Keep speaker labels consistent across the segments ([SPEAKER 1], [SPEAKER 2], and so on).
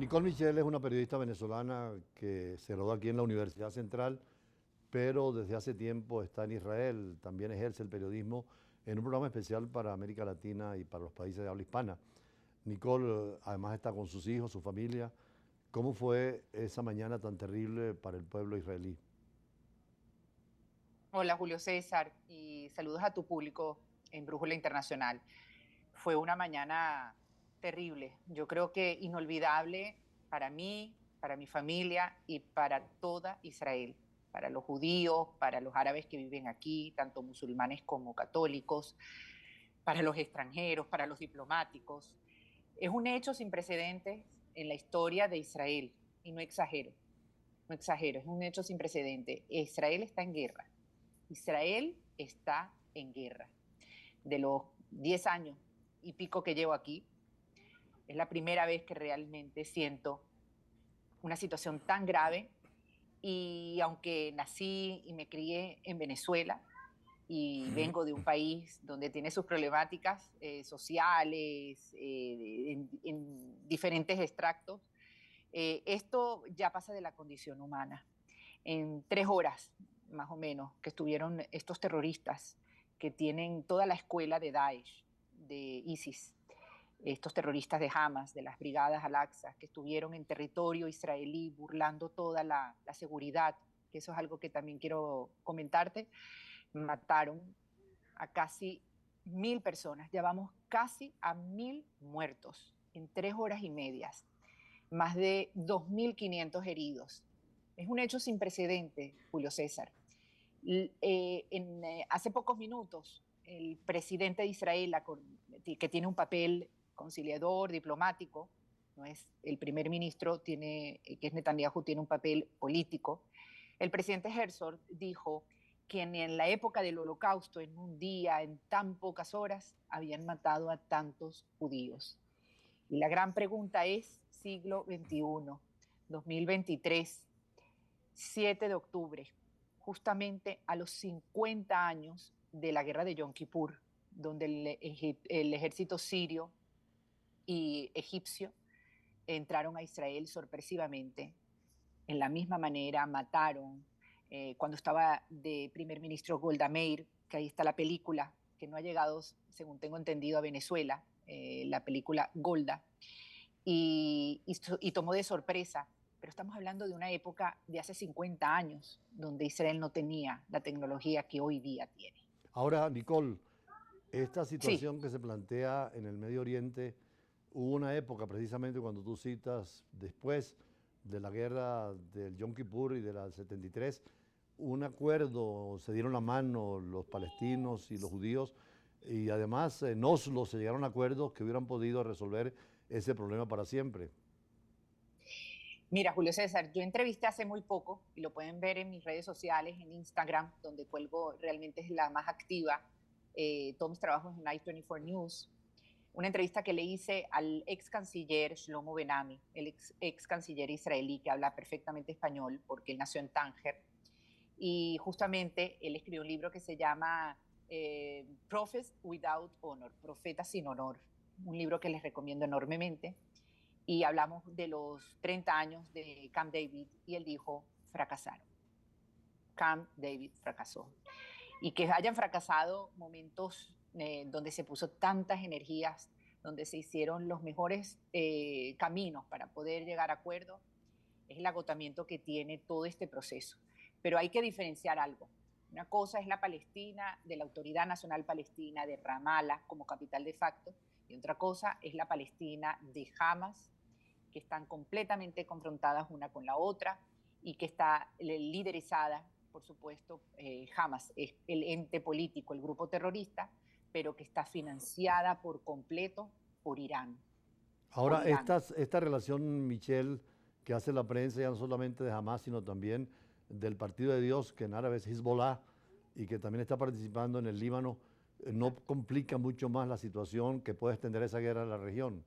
[SPEAKER 1] Nicole Michel es una periodista venezolana que se graduó aquí en la Universidad Central, pero desde hace tiempo está en Israel. También ejerce el periodismo en un programa especial para América Latina y para los países de habla hispana. Nicole además está con sus hijos, su familia. ¿Cómo fue esa mañana tan terrible para el pueblo israelí?
[SPEAKER 2] Hola Julio César y saludos a tu público en Brújula Internacional. Fue una mañana terrible, yo creo que inolvidable para mí, para mi familia y para toda Israel, para los judíos, para los árabes que viven aquí, tanto musulmanes como católicos, para los extranjeros, para los diplomáticos. Es un hecho sin precedentes en la historia de Israel y no exagero, no exagero, es un hecho sin precedentes. Israel está en guerra. Israel está en guerra. De los 10 años y pico que llevo aquí, es la primera vez que realmente siento una situación tan grave y aunque nací y me crié en Venezuela y vengo de un país donde tiene sus problemáticas sociales en diferentes extractos, esto ya pasa de la condición humana. En 3 horas, más o menos, que estuvieron estos terroristas que tienen toda la escuela de Daesh, de ISIS, estos terroristas de Hamas, de las brigadas Al-Aqsa, que estuvieron en territorio israelí burlando toda la seguridad, que eso es algo que también quiero comentarte, mataron a casi 1.000 personas, ya vamos casi a 1.000 muertos en 3 horas y media, más de 2.500 heridos. Es un hecho sin precedente, Julio César. Hace pocos minutos, el presidente de Israel, que tiene un papel conciliador, diplomático, no es el primer ministro, que es Netanyahu, tiene un papel político. El presidente Herzog dijo que en la época del Holocausto, en un día, en tan pocas horas, habían matado a tantos judíos. Y la gran pregunta es, siglo XXI, 2023, 7 de octubre, justamente a los 50 años de la guerra de Yom Kippur, donde el ejército sirio y egipcio entraron a Israel sorpresivamente. En la misma manera mataron, cuando estaba de primer ministro Golda Meir, que ahí está la película, que no ha llegado, según tengo entendido, a Venezuela, la película Golda, y tomó de sorpresa. Pero estamos hablando de una época de hace 50 años, donde Israel no tenía la tecnología que hoy día tiene.
[SPEAKER 1] Ahora, Nicole, esta
[SPEAKER 2] Sí,
[SPEAKER 1] situación que se plantea en el Medio Oriente, hubo una época precisamente cuando tú citas después de la guerra del Yom Kippur y de la 73, un acuerdo, se dieron la mano los palestinos y los judíos y además en Oslo se llegaron a acuerdos que hubieran podido resolver ese problema para siempre.
[SPEAKER 2] mira, Julio César, yo entrevisté hace muy poco, y lo pueden ver en mis redes sociales, en Instagram, donde cuelgo realmente es la más activa, todos mis trabajos en I-24 News, una entrevista que le hice al ex canciller Shlomo Ben-Ami, el ex canciller israelí que habla perfectamente español porque él nació en Tánger. Y justamente él escribió un libro que se llama Prophets Without Honor, Profetas sin Honor, un libro que les recomiendo enormemente. Y hablamos de los 30 años de Camp David y él dijo, fracasaron. Camp David fracasó. Y que hayan fracasado momentos donde se puso tantas energías, donde se hicieron los mejores caminos para poder llegar a acuerdo, es el agotamiento que tiene todo este proceso. Pero hay que diferenciar algo. Una cosa es la Palestina, de la Autoridad Nacional Palestina, de Ramallah como capital de facto, y otra cosa es la Palestina de Hamas, que están completamente confrontadas una con la otra y que está liderizada, por supuesto, Hamas es el ente político, el grupo terrorista, pero que está financiada por completo por Irán, por
[SPEAKER 1] Ahora,
[SPEAKER 2] Irán.
[SPEAKER 1] esta relación, Michelle, que hace la prensa ya no solamente de Hamas, sino también del Partido de Dios, que en árabe es Hezbollah, y que también está participando en el Líbano, ¿no complica mucho más la situación que puede extender esa guerra a la región?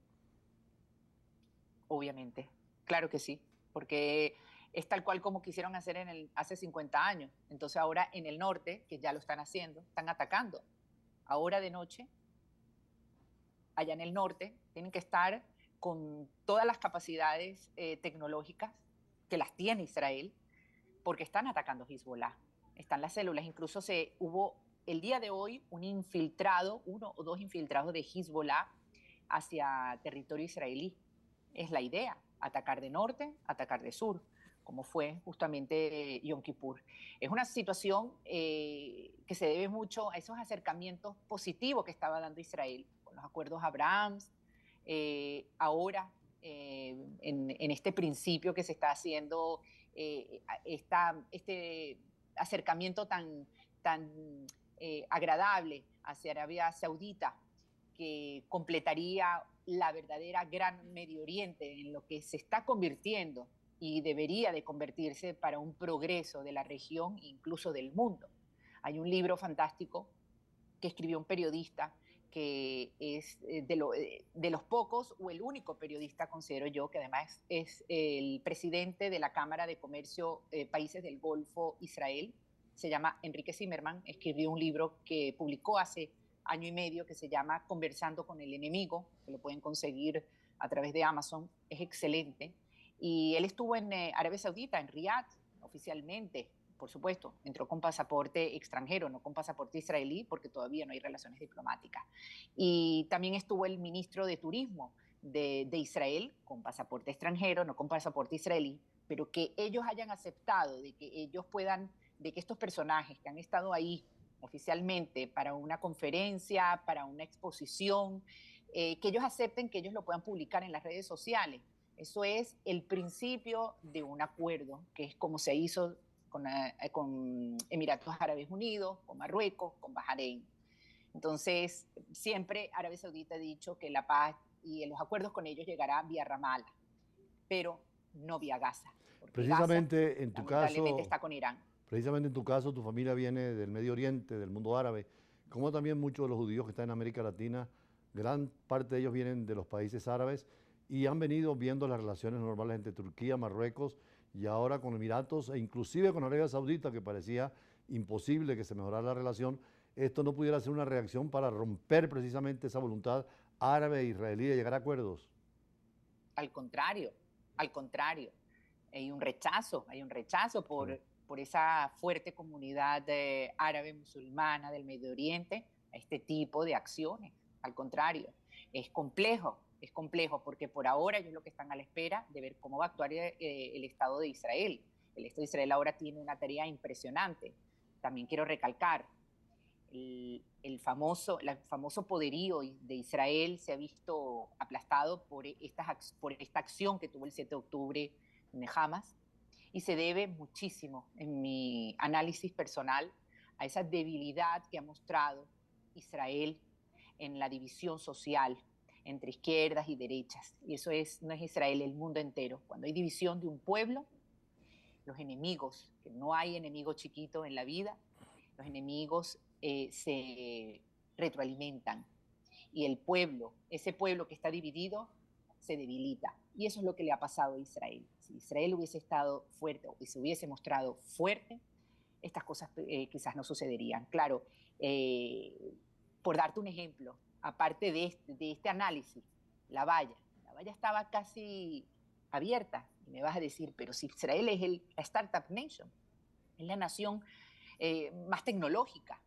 [SPEAKER 2] Obviamente, claro que sí, porque es tal cual como quisieron hacer hace 50 años. Entonces ahora en el norte, que ya lo están haciendo, están atacando. Ahora de noche, allá en el norte, tienen que estar con todas las capacidades tecnológicas que las tiene Israel, porque están atacando Hezbollah. Están las células, incluso hubo el día de hoy un infiltrado, 1 o 2 infiltrados de Hezbollah hacia territorio israelí. Es la idea, atacar de norte, atacar de sur, como fue justamente Yom Kippur. Es una situación que se debe mucho a esos acercamientos positivos que estaba dando Israel, con los acuerdos Abraham, ahora en este principio que se está haciendo, este acercamiento tan agradable hacia Arabia Saudita, que completaría la verdadera gran Medio Oriente en lo que se está convirtiendo y debería de convertirse para un progreso de la región e incluso del mundo. Hay un libro fantástico que escribió un periodista que es de los pocos o el único periodista, considero yo, que además es el presidente de la Cámara de Comercio Países del Golfo, Israel. Se llama Enrique Zimmerman, escribió un libro que publicó hace año y medio que se llama Conversando con el enemigo, que lo pueden conseguir a través de Amazon, es excelente. Y él estuvo en Arabia Saudita, en Riyadh, oficialmente, por supuesto, entró con pasaporte extranjero, no con pasaporte israelí, porque todavía no hay relaciones diplomáticas. Y también estuvo el ministro de Turismo de Israel, con pasaporte extranjero, no con pasaporte israelí, pero que ellos hayan aceptado de que ellos puedan, de que estos personajes que han estado ahí oficialmente para una conferencia, para una exposición, que ellos acepten que ellos lo puedan publicar en las redes sociales. Eso es el principio de un acuerdo, que es como se hizo con Emiratos Árabes Unidos, con Marruecos, con Bahrein. Entonces, siempre Arabia Saudita ha dicho que la paz y los acuerdos con ellos llegará vía Ramallah, pero no vía Gaza, porque
[SPEAKER 1] Precisamente
[SPEAKER 2] Gaza,
[SPEAKER 1] en tu
[SPEAKER 2] lamentablemente,
[SPEAKER 1] caso,
[SPEAKER 2] está con Irán.
[SPEAKER 1] precisamente en tu caso, tu familia viene del Medio Oriente, del mundo árabe, como también muchos de los judíos que están en América Latina, gran parte de ellos vienen de los países árabes y han venido viendo las relaciones normales entre Turquía, Marruecos y ahora con Emiratos e inclusive con Arabia Saudita, que parecía imposible que se mejorara la relación. Esto no pudiera ser una reacción para romper precisamente esa voluntad árabe e israelí de llegar a acuerdos.
[SPEAKER 2] Al contrario, al contrario. Hay un rechazo
[SPEAKER 1] Sí.
[SPEAKER 2] por esa fuerte comunidad árabe musulmana del Medio Oriente a este tipo de acciones. Al contrario, es complejo porque por ahora ellos lo que están a la espera de ver cómo va a actuar el Estado de Israel. El Estado de Israel ahora tiene una tarea impresionante. También quiero recalcar, el famoso poderío de Israel se ha visto aplastado por esta acción que tuvo el 7 de octubre en Hamas, y se debe muchísimo, en mi análisis personal, a esa debilidad que ha mostrado Israel en la división social entre izquierdas y derechas. Y eso no es Israel, el mundo entero. Cuando hay división de un pueblo, los enemigos, que no hay enemigo chiquito en la vida, los enemigos se retroalimentan. Y el pueblo, ese pueblo que está dividido, se debilita. Y eso es lo que le ha pasado a Israel. Si Israel hubiese estado fuerte o se hubiese mostrado fuerte, estas cosas quizás no sucederían. Claro, por darte un ejemplo, aparte de este análisis, la valla estaba casi abierta. Y me vas a decir, pero si Israel es la Startup Nation, es la nación más tecnológica,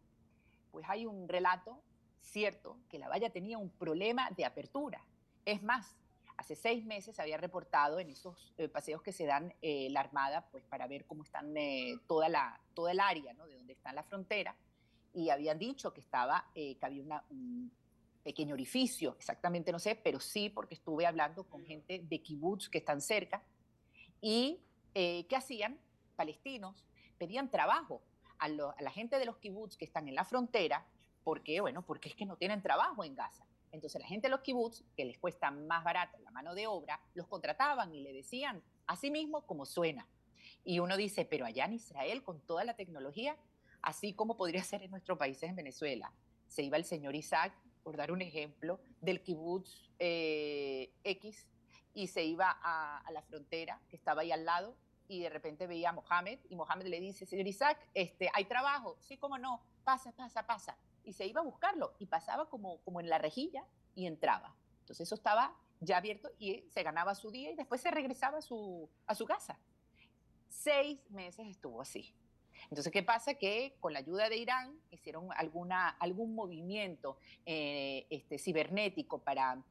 [SPEAKER 2] pues hay un relato cierto que la valla tenía un problema de apertura. Es más, hace 6 meses había reportado en esos paseos que se dan la Armada, pues para ver cómo están toda el área, ¿no?, de donde está la frontera, y habían dicho que que había un pequeño orificio, exactamente no sé, pero sí porque estuve hablando con gente de kibutz que están cerca, y ¿qué hacían? Palestinos pedían trabajo a la gente de los kibutz que están en la frontera, porque, bueno, porque es que no tienen trabajo en Gaza. Entonces la gente de los kibutz, que les cuesta más barata la mano de obra, los contrataban y le decían así mismo como suena. Y uno dice, pero allá en Israel, con toda la tecnología, así como podría ser en nuestros países en Venezuela, se iba el señor Isaac, por dar un ejemplo, del kibutz X, y se iba a la frontera que estaba ahí al lado, y de repente veía a Mohamed, y Mohamed le dice, señor Isaac, ¿hay trabajo? Sí, cómo no, pasa, pasa, pasa. Y se iba a buscarlo, y pasaba como en la rejilla, y entraba. Entonces eso estaba ya abierto, y se ganaba su día y después se regresaba a su casa. 6 meses estuvo así. Entonces, ¿qué pasa? Que con la ayuda de Irán hicieron algún movimiento cibernético para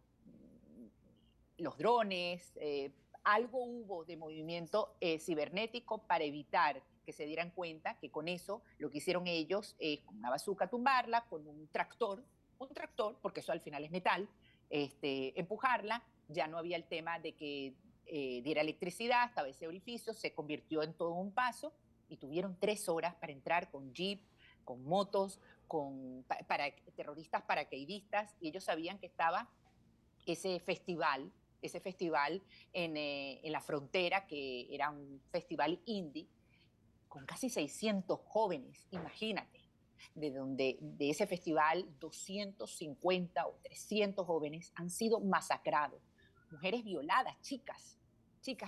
[SPEAKER 2] los drones, algo hubo de movimiento cibernético para evitar que se dieran cuenta que con eso lo que hicieron ellos es con una bazooka tumbarla, con un tractor, porque eso al final es metal, empujarla. Ya no había el tema de que diera electricidad, estaba ese orificio, se convirtió en todo un paso y tuvieron 3 horas para entrar con jeep, con motos, para terroristas paracaidistas, y ellos sabían que estaba ese festival, en la frontera, que era un festival indie, con casi 600 jóvenes, imagínate, de ese festival 250 o 300 jóvenes han sido masacrados, mujeres violadas, chicas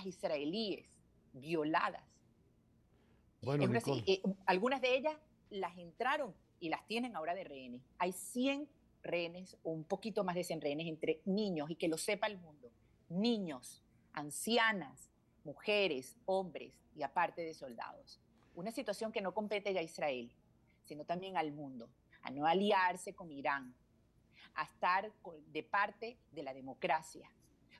[SPEAKER 2] israelíes violadas.
[SPEAKER 1] Bueno, Nicole.
[SPEAKER 2] Algunas de ellas las entraron y las tienen ahora de rehenes. Hay 100 rehenes o un poquito más de 100 rehenes entre niños, y que lo sepa el mundo, niños, ancianas, mujeres, hombres y aparte de soldados. Una situación que no compete ya a Israel, sino también al mundo, a no aliarse con Irán, a estar de parte de la democracia,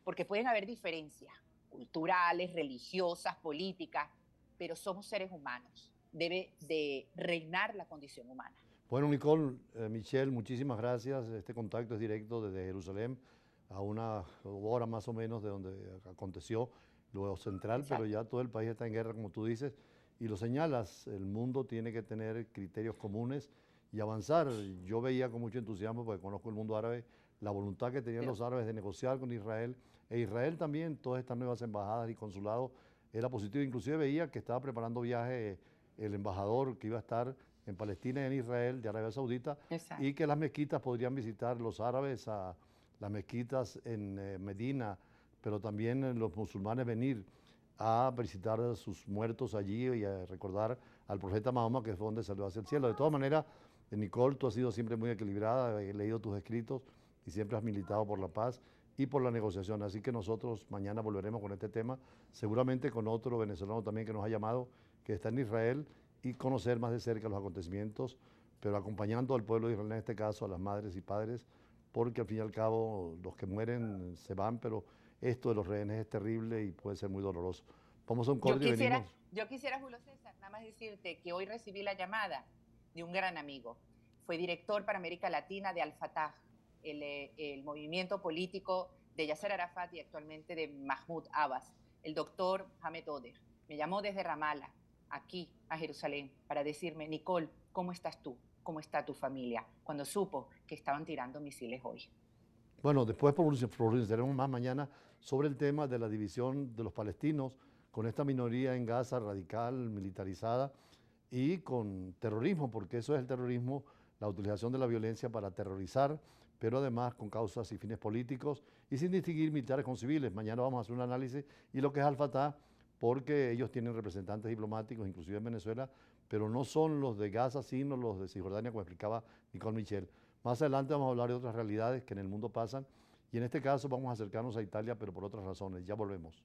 [SPEAKER 2] porque pueden haber diferencias culturales, religiosas, políticas, pero somos seres humanos. Debe de reinar la condición humana.
[SPEAKER 1] Bueno, Nicole, Michelle, muchísimas gracias. Este contacto es directo desde Jerusalén, a una hora más o menos de donde aconteció lo central.
[SPEAKER 2] Exacto.
[SPEAKER 1] Pero ya todo el país está en guerra, como tú dices, y lo señalas. El mundo tiene que tener criterios comunes y avanzar. Yo veía con mucho entusiasmo, porque conozco el mundo árabe, la voluntad que tenían los árabes de negociar con Israel, e Israel también. Todas estas nuevas embajadas y consulados era positivo. Inclusive veía que estaba preparando viaje el embajador que iba a estar en Palestina y en Israel, de Arabia Saudita. Exacto. Y que las mezquitas podrían visitar los árabes a las mezquitas en Medina, pero también los musulmanes venir a visitar a sus muertos allí y a recordar al profeta Mahoma, que fue donde salió hacia el cielo. De todas maneras, Nicole, tú has sido siempre muy equilibrada, he leído tus escritos y siempre has militado por la paz y por la negociación. Así que nosotros mañana volveremos con este tema, seguramente con otro venezolano también que nos ha llamado, que está en Israel, y conocer más de cerca los acontecimientos, pero acompañando al pueblo de Israel, en este caso a las madres y padres, porque al fin y al cabo los que mueren se van, pero esto de los rehenes es terrible y puede ser muy doloroso. Vamos a un corte y venimos.
[SPEAKER 2] Yo quisiera, Julio César, nada más decirte que hoy recibí la llamada de un gran amigo. Fue director para América Latina de Al-Fatah, el movimiento político de Yasser Arafat y actualmente de Mahmoud Abbas, el doctor Hamed Oder. Me llamó desde Ramallah, aquí a Jerusalén, para decirme: Nicole, ¿cómo estás tú? ¿Cómo está tu familia? Cuando supo que estaban tirando misiles hoy.
[SPEAKER 1] Bueno, después pronunciaremos más mañana sobre el tema de la división de los palestinos con esta minoría en Gaza radical, militarizada y con terrorismo, porque eso es el terrorismo, la utilización de la violencia para aterrorizar, pero además con causas y fines políticos y sin distinguir militares con civiles. Mañana vamos a hacer un análisis y lo que es Al-Fatah, porque ellos tienen representantes diplomáticos, inclusive en Venezuela, pero no son los de Gaza, sino los de Cisjordania, como explicaba Nicole Michel. Más adelante vamos a hablar de otras realidades que en el mundo pasan, y en este caso vamos a acercarnos a Italia, pero por otras razones. Ya volvemos.